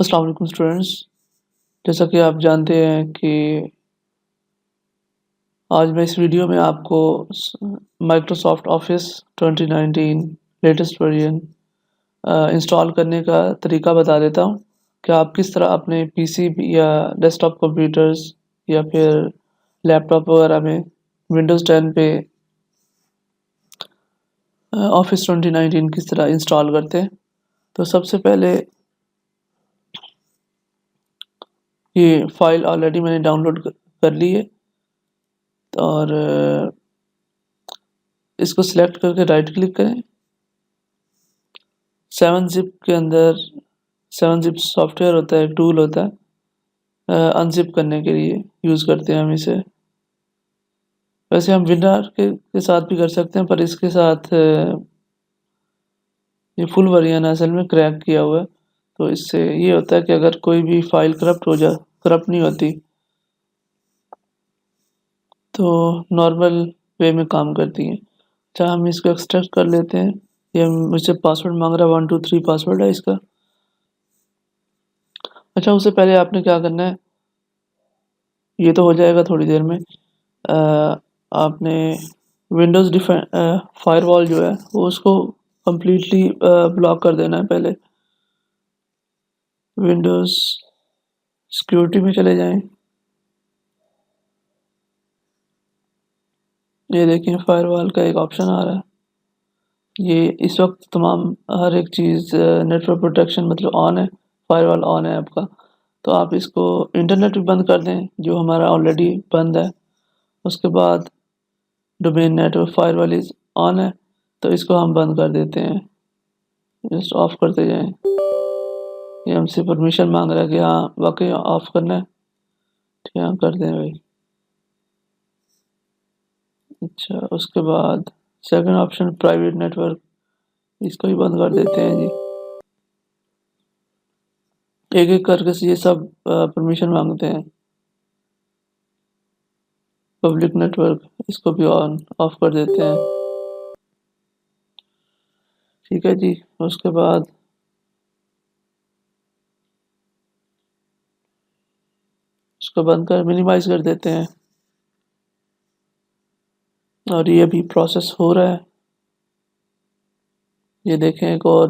अस्सलाम वालेकुम स्टूडेंट्स। जैसा कि आप जानते हैं कि आज मैं इस वीडियो में आपको Microsoft office 2019 latest version install करने का तरीका बता देता हूं कि आप किस तरह अपने पीसी या डेस्कटॉप कंप्यूटर्स या फिर लैपटॉप वगैरह में विंडोज़ 10 पे ऑफिस 2019 किस तरह इंस्टॉल करते हैं। तो सबसे पहले ये फाइल ऑलरेडी मैंने डाउनलोड कर ली है और इसको सिलेक्ट करके राइट क्लिक करें। 7-zip के अंदर 7-zip सॉफ्टवेयर होता है, एक टूल होता है अनजिप करने के लिए यूज़ करते हैं हम इसे। वैसे हम विनर के साथ भी कर सकते हैं, पर इसके साथ ये फुल वर्जन असल में क्रैक किया हुआ है, तो इससे ये होता है कि अगर कोई भी फाइल करप्ट नहीं होती, तो नॉर्मल वे में काम करती है। अच्छा, हम इसको एक्सट्रैक्ट कर लेते हैं। ये मुझसे पासवर्ड मांग रहा है, 1 2 3 पासवर्ड है इसका। अच्छा, उससे पहले आपने क्या करना है, ये तो हो जाएगा थोड़ी देर में। आपने विंडोज़ फायरवॉल जो है वो उसको कम्प्लीटली ब्लॉक कर देना है। पहले विंडोज़ सिक्योरिटी में चले जाएं। ये देखें, फायरवॉल का एक ऑप्शन आ रहा है। ये इस वक्त तमाम हर एक चीज़ नेटवर्क प्रोटेक्शन मतलब ऑन है, फायरवॉल ऑन है आपका। तो आप इसको इंटरनेट भी बंद कर दें जो हमारा ऑलरेडी बंद है। उसके बाद domain network firewall is on है, तो इसको हम बंद कर देते हैं, जस्ट ऑफ करते जाएं। ये हमसे परमिशन मांग रहा है कि हाँ वाकई ऑफ करना है, ठीक है, कर दें भाई। अच्छा, उसके बाद सेकंड ऑप्शन प्राइवेट नेटवर्क, इसको भी बंद कर देते हैं जी। एक एक करके से ये सब परमिशन मांगते हैं। पब्लिक नेटवर्क, इसको भी ऑन ऑफ कर देते हैं, ठीक है जी। उसके बाद इसको बंद कर मिनिमाइज कर देते हैं, और ये अभी प्रोसेस हो रहा है। ये देखें, एक और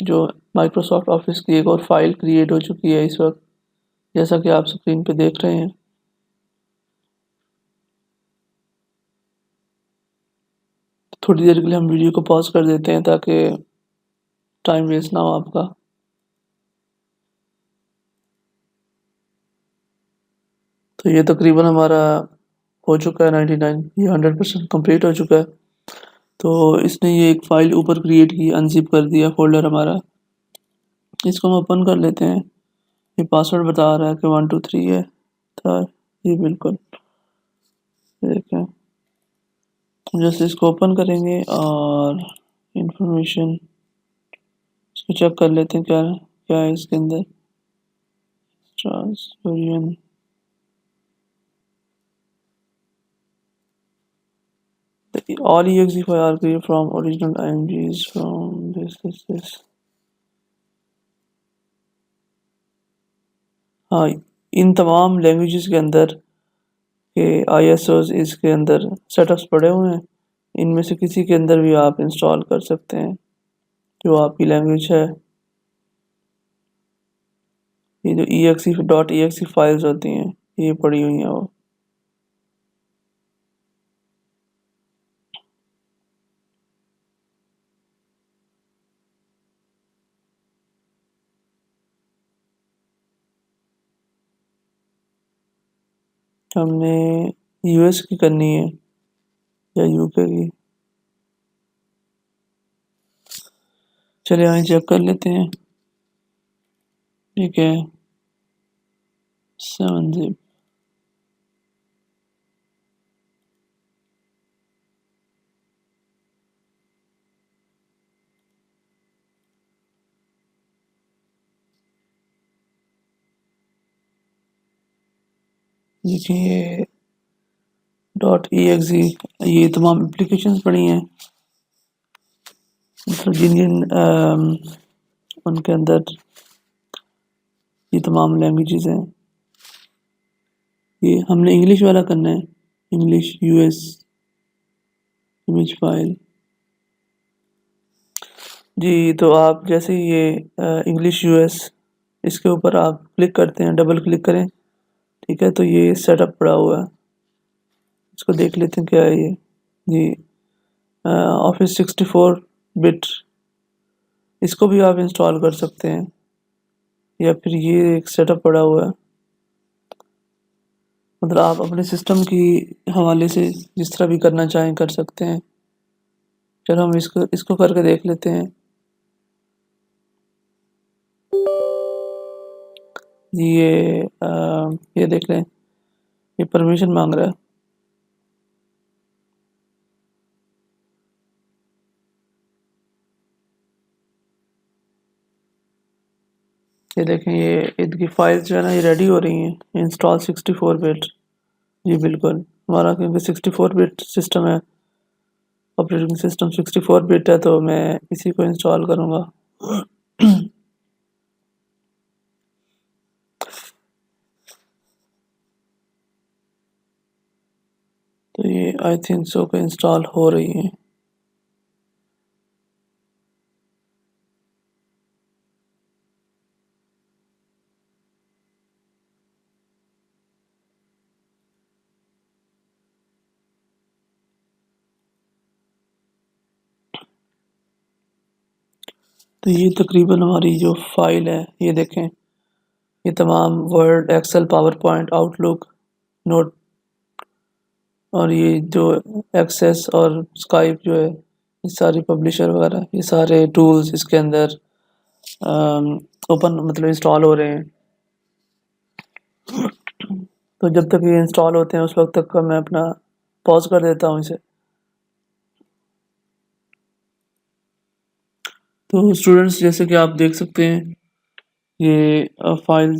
जो माइक्रोसॉफ्ट ऑफिस की एक और फाइल क्रिएट हो चुकी है इस वक्त, जैसा कि आप स्क्रीन पे देख रहे हैं। थोड़ी देर के लिए हम वीडियो को पॉज कर देते हैं ताकि टाइम वेस्ट ना हो आपका। तो ये तकरीबन हमारा हो चुका है 99, ये 100% कंप्लीट हो चुका है। तो इसने ये एक फ़ाइल ऊपर क्रिएट की, अनजिप कर दिया फोल्डर हमारा। इसको हम ओपन कर लेते हैं। ये पासवर्ड बता रहा है कि 1 2 3 है, था ये बिल्कुल। देखें, जैसे इसको ओपन करेंगे और इंफॉर्मेशन इसको चेक कर लेते हैं क्या क्या है इसके अंदर। ट्रांसफरियन, all exe file are created from original imgs from this। हाँ, इन तमाम लैंग्वेजेस के अंदर के ISOs इसके अंदर सेटअप्स पड़े हुए हैं। इनमें से किसी के अंदर भी आप इंस्टॉल कर सकते हैं जो आपकी लैंग्वेज है। ये जो exe फाइल्स होती हैं ये पड़ी हुई हैं वो। हमने US की करनी है या UK की, चलिए आइए चेक कर लेते हैं। ठीक है, 7-zip, देखिए .exe, ये तमाम एप्लीकेशंस पड़ी हैं जिन जिन उनके अंदर ये तमाम लैंग्वेजेस हैं। ये हमने इंग्लिश वाला करना है, इंग्लिश यूएस इमेज फाइल। जी, तो आप जैसे ही ये इंग्लिश यूएस इसके ऊपर आप क्लिक करते हैं, डबल क्लिक करें, ठीक है, तो ये सेटअप पड़ा हुआ है। इसको देख लेते हैं क्या है ये। जी, ऑफिस 64 बिट, इसको भी आप इंस्टॉल कर सकते हैं, या फिर ये एक सेटअप पड़ा हुआ है। मतलब आप अपने सिस्टम की हवाले से जिस तरह भी करना चाहें कर सकते हैं। चलो हम इसको इसको करके देख लेते हैं। जी, ये देख लें, ये परमिशन मांग रहा है। ये देखें, ये इनकी फाइल्स जो है ना, ये रेडी हो रही हैं। Install 64 bit. जी बिल्कुल, हमारा क्योंकि 64 बिट सिस्टम है, ऑपरेटिंग सिस्टम 64 बिट है, तो मैं इसी को इंस्टॉल करूँगा। तो ये आई थिंक सो के इंस्टॉल हो रही है। तो ये तकरीबन हमारी जो फाइल है, ये देखें, ये तमाम Word, Excel, PowerPoint, Outlook, note, और ये जो एक्सेस और स्काइप जो है, ये सारी पब्लिशर वगैरह, ये सारे टूल्स इसके अंदर ओपन मतलब इंस्टॉल हो रहे हैं। तो जब तक ये इंस्टॉल होते हैं उस वक्त तक का मैं अपना पॉज कर देता हूँ इसे। तो स्टूडेंट्स, जैसे कि आप देख सकते हैं, ये फाइल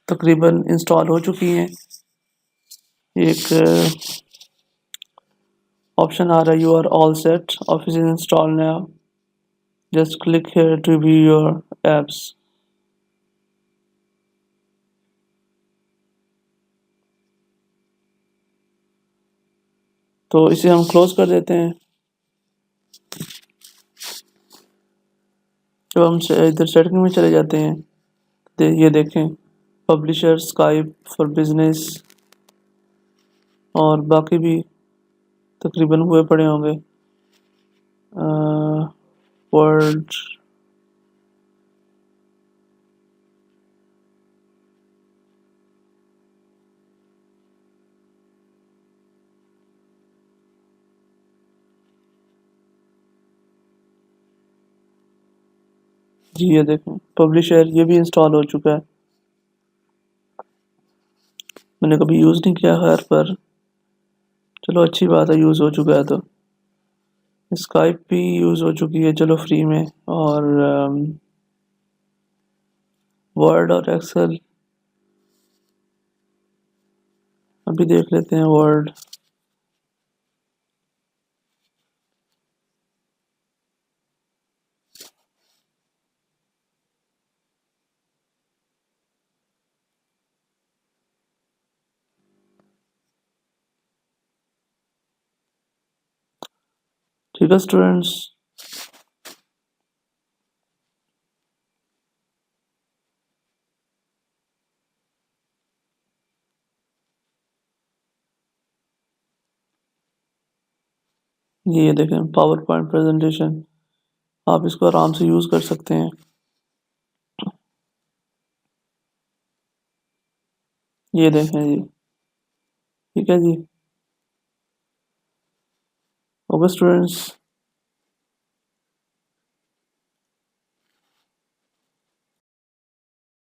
तकरीबन इंस्टॉल हो चुकी हैं। एक ऑप्शन आ रहा है, you are all set, Office is install now, just click here to view your apps. तो इसे हम क्लोज कर देते हैं। जब हम इधर सेटिंग में चले जाते हैं, ये देखें, पब्लिशर, स्काइप फॉर बिजनेस, और बाकी भी तकरीबन हुए पड़े होंगे, वर्ल्ड। जी, ये देखें, पब्लिशर ये भी इंस्टॉल हो चुका है। मैंने कभी यूज़ नहीं किया खैर, पर चलो अच्छी बात है, यूज़ हो चुका है। तो स्काइप भी यूज़ हो चुकी है, चलो फ्री में, और वर्ड और एक्सेल अभी देख लेते हैं। वर्ड, ठीक है स्टूडेंट्स। ये देखें, पावर पॉइंट प्रेजेंटेशन, आप इसको आराम से यूज़ कर सकते हैं। ये देखें जी, ठीक है जी। Okay students.